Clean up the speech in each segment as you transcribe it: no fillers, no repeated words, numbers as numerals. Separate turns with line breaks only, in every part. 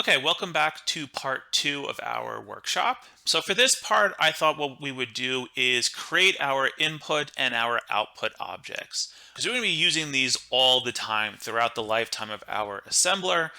Okay, welcome back to part 2 of our workshop. So for this part, I thought what we would do is create our input and our output objects. Because we're going to be using these all the time throughout the lifetime of our assembler.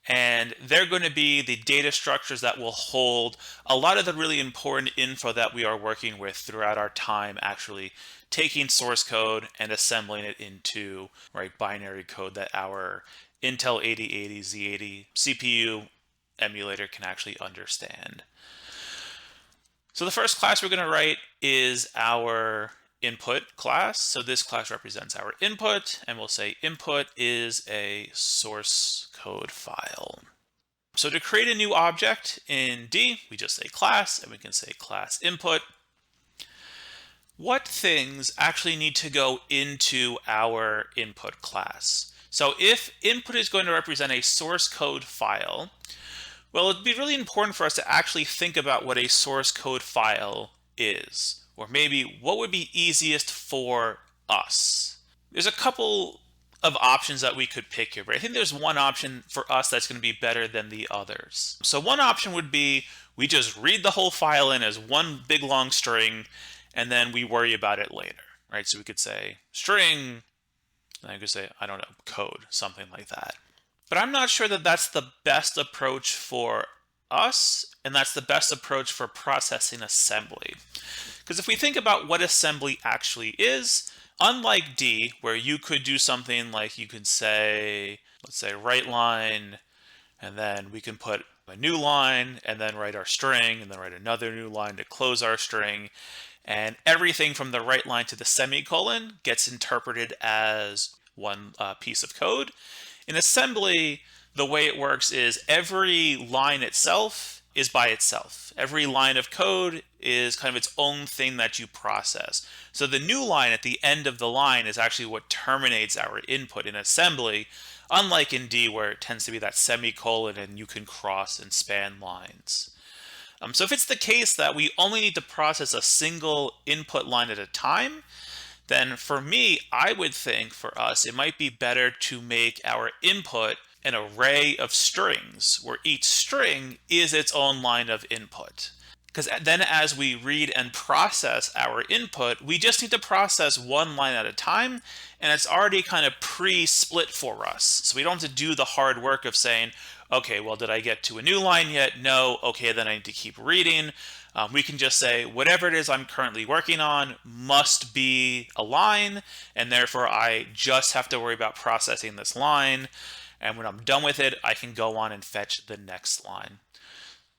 And they're going to be the data structures that will hold a lot of the really important info that we are working with throughout our time actually taking source code and assembling it into binary code that our Intel 8080 Z80 CPU emulator can actually understand. So the first class we're going to write is our input class. So this class represents our input, and we'll say input is a source code file. So to create a new object in D, we just say class, and we can say class input. What things actually need to go into our input class? So if input is going to represent a source code file, well, it'd be really important for us to actually think about what a source code file is, or maybe what would be easiest for us. There's a couple of options that we could pick here, but I think there's one option for us that's going to be better than the others. So one option would be we just read the whole file in as one big long string, and then we worry about it later, right? So we could say string, and I could say, I don't know, code, something like that. But I'm not sure that that's the best approach for us, and that's the best approach for processing assembly. Because if we think about what assembly actually is, unlike D, where you could do something like you could say, let's say write line, and then we can put a new line, and then write our string, and then write another new line to close our string. And everything from the write line to the semicolon gets interpreted as one piece of code. In assembly, the way it works is every line itself is by itself. Every line of code is kind of its own thing that you process. So the new line at the end of the line is actually what terminates our input in assembly, unlike in D where it tends to be that semicolon and you can cross and span lines. So if it's the case that we only need to process a single input line at a time, then for me, I would think for us, it might be better to make our input an array of strings, where each string is its own line of input. Because then as we read and process our input, we just need to process one line at a time, and it's already kind of pre-split for us. So we don't have to do the hard work of saying, okay, well, did I get to a new line yet? No. Okay, then I need to keep reading. We can just say whatever it is I'm currently working on must be a line, and therefore I just have to worry about processing this line. And when I'm done with it, I can go on and fetch the next line.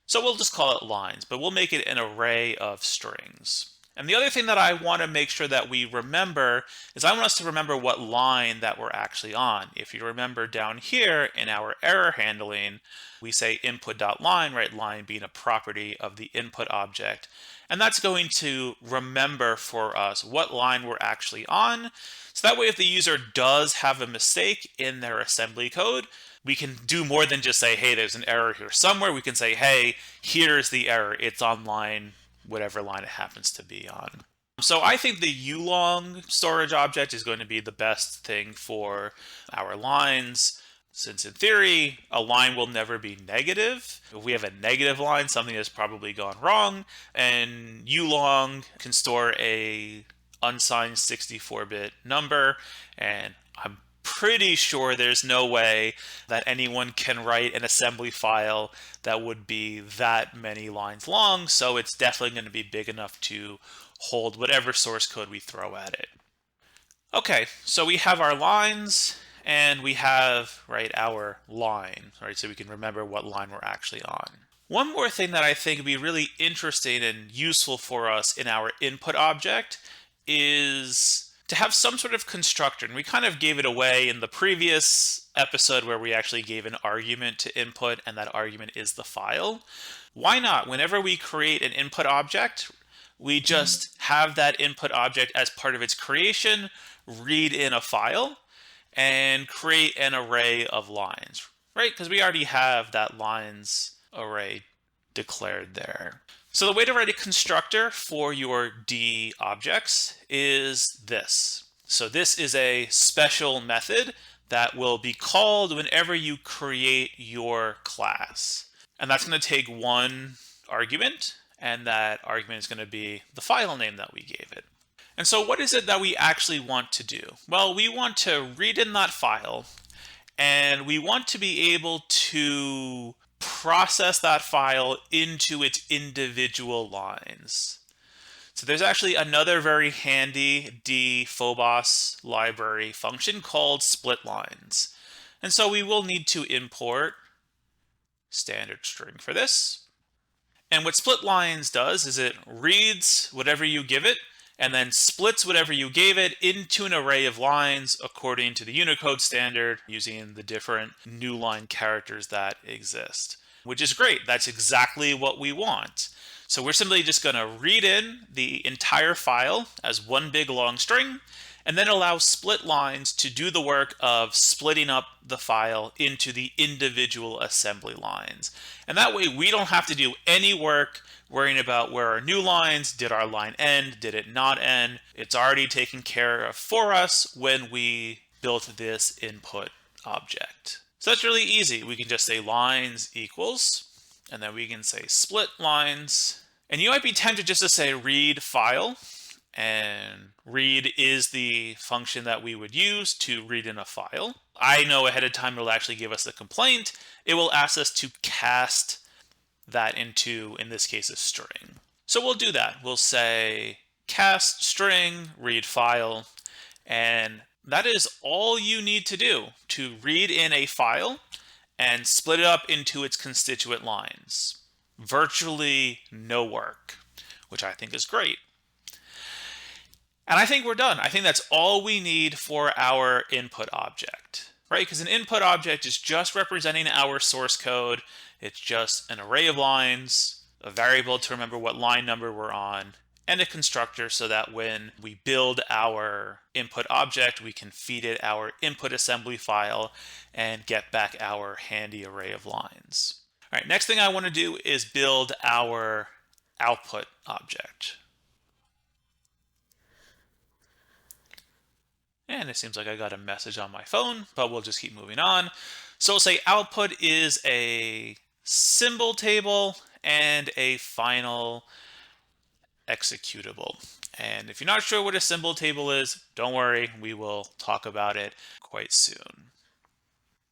So we'll just call it lines, but we'll make it an array of strings. And the other thing that I want to make sure that we remember is I want us to remember what line that we're actually on. If you remember down here in our error handling, we say input.line, right? Line being a property of the input object. And that's going to remember for us what line we're actually on. So that way, if the user does have a mistake in their assembly code, we can do more than just say, hey, there's an error here somewhere. We can say, hey, here's the error. It's on line, whatever line it happens to be on. So I think the ulong storage object is going to be the best thing for our lines, since in theory, a line will never be negative. If we have a negative line, something has probably gone wrong, and ulong can store a unsigned 64-bit number, and I'm pretty sure there's no way that anyone can write an assembly file that would be that many lines long, so it's definitely going to be big enough to hold whatever source code we throw at it. Okay, so we have our lines, and we have our line, right? So we can remember what line we're actually on. One more thing that I think would be really interesting and useful for us in our input object is to have some sort of constructor. And we kind of gave it away in the previous episode where we actually gave an argument to input, and that argument is the file. Why not? Whenever we create an input object, we just have that input object as part of its creation, read in a file, and create an array of lines, right? Because we already have that lines array declared there. So the way to write a constructor for your D objects is this. So this is a special method that will be called whenever you create your class. And that's going to take one argument, and that argument is going to be the file name that we gave it. And so what is it that we actually want to do? Well, we want to read in that file, and we want to be able to process that file into its individual lines. So there's actually another very handy dphobos library function called split lines. And so we will need to import standard string for this. And what split lines does is it reads whatever you give it and then splits whatever you gave it into an array of lines according to the Unicode standard using the different new line characters that exist, which is great. That's exactly what we want. So we're simply just going to read in the entire file as one big long string, and then allow split lines to do the work of splitting up the file into the individual assembly lines. And that way we don't have to do any work worrying about where our new lines, did our line end, did it not end. It's already taken care of for us when we built this input object. So that's really easy. We can just say lines equals, and then we can say split lines. And you might be tempted just to say read file, and read is the function that we would use to read in a file. I know ahead of time it'll actually give us a complaint. It will ask us to cast that into, in this case, a string. So we'll do that. We'll say cast string, read file, and that is all you need to do to read in a file and split it up into its constituent lines. Virtually no work, which I think is great. And I think we're done. I think that's all we need for our input object, right? Because an input object is just representing our source code. It's just an array of lines, a variable to remember what line number we're on, and a constructor so that when we build our input object, we can feed it our input assembly file and get back our handy array of lines. All right, next thing I want to do is build our output object. And it seems like I got a message on my phone, but we'll just keep moving on. So we'll say output is a symbol table and a final executable. And if you're not sure what a symbol table is, don't worry, we will talk about it quite soon.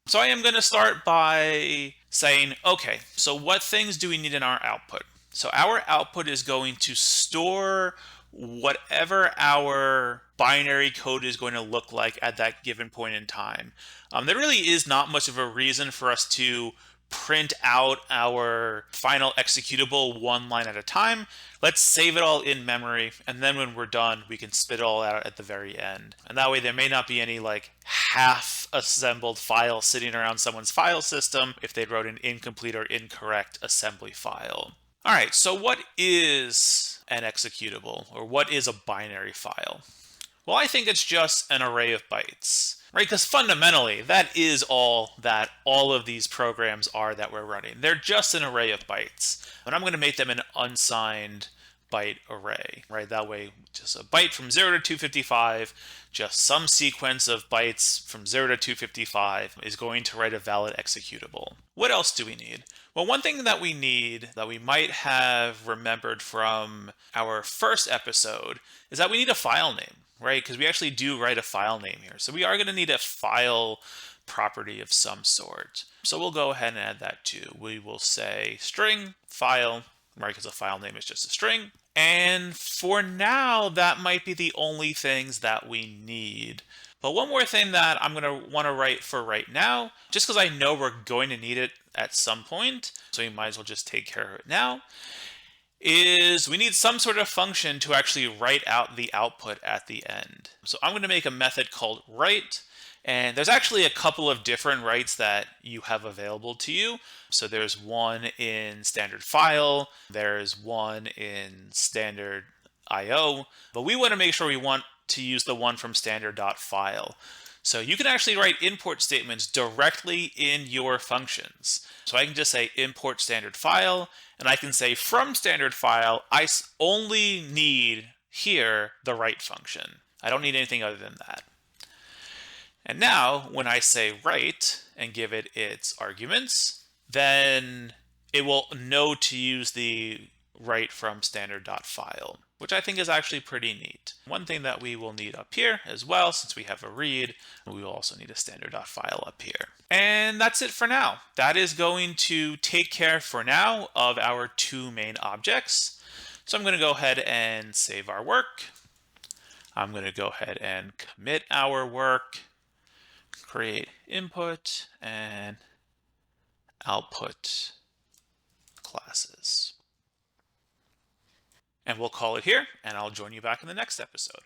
So I am going to start by saying, okay, so what things do we need in our output? So our output is going to store whatever our binary code is going to look like at that given point in time. There really is not much of a reason for us to print out our final executable one line at a time. Let's save it all in memory, and then when we're done, we can spit it all out at the very end. And that way there may not be any like half assembled file sitting around someone's file system if they wrote an incomplete or incorrect assembly file. All right, so what is an executable, or what is a binary file? Well, I think it's just an array of bytes, right? Because fundamentally, that is all that all of these programs are that we're running. They're just an array of bytes, and I'm going to make them an unsigned byte array, right? That way, just a byte from 0 to 255, just some sequence of bytes from 0 to 255 is going to write a valid executable. What else do we need? Well, one thing that we need that we might have remembered from our first episode is that we need a file name, right? Because we actually do write a file name here. So we are going to need a file property of some sort. So we'll go ahead and add that too. We will say string file, right? Because a file name is just a string. And for now, that might be the only things that we need. But one more thing that I'm going to want to write for right now, just because I know we're going to need it at some point, so we might as well just take care of it now, is we need some sort of function to actually write out the output at the end. So I'm going to make a method called write, and there's actually a couple of different writes that you have available to you. So there's one in standard file, there's one in standard IO, but we want to make sure we want to use the one from standard.file. So you can actually write import statements directly in your functions. So I can just say import standard file, and I can say from standard file, I only need here the write function. I don't need anything other than that. And now when I say write and give it its arguments, then it will know to use the write from standard.file, which I think is actually pretty neat. One thing that we will need up here as well, since we have a read, we will also need a standard.file up here. And that's it for now. That is going to take care for now of our two main objects. So I'm going to go ahead and save our work. I'm going to go ahead and commit our work, create input and output classes. And we'll call it here, and I'll join you back in the next episode.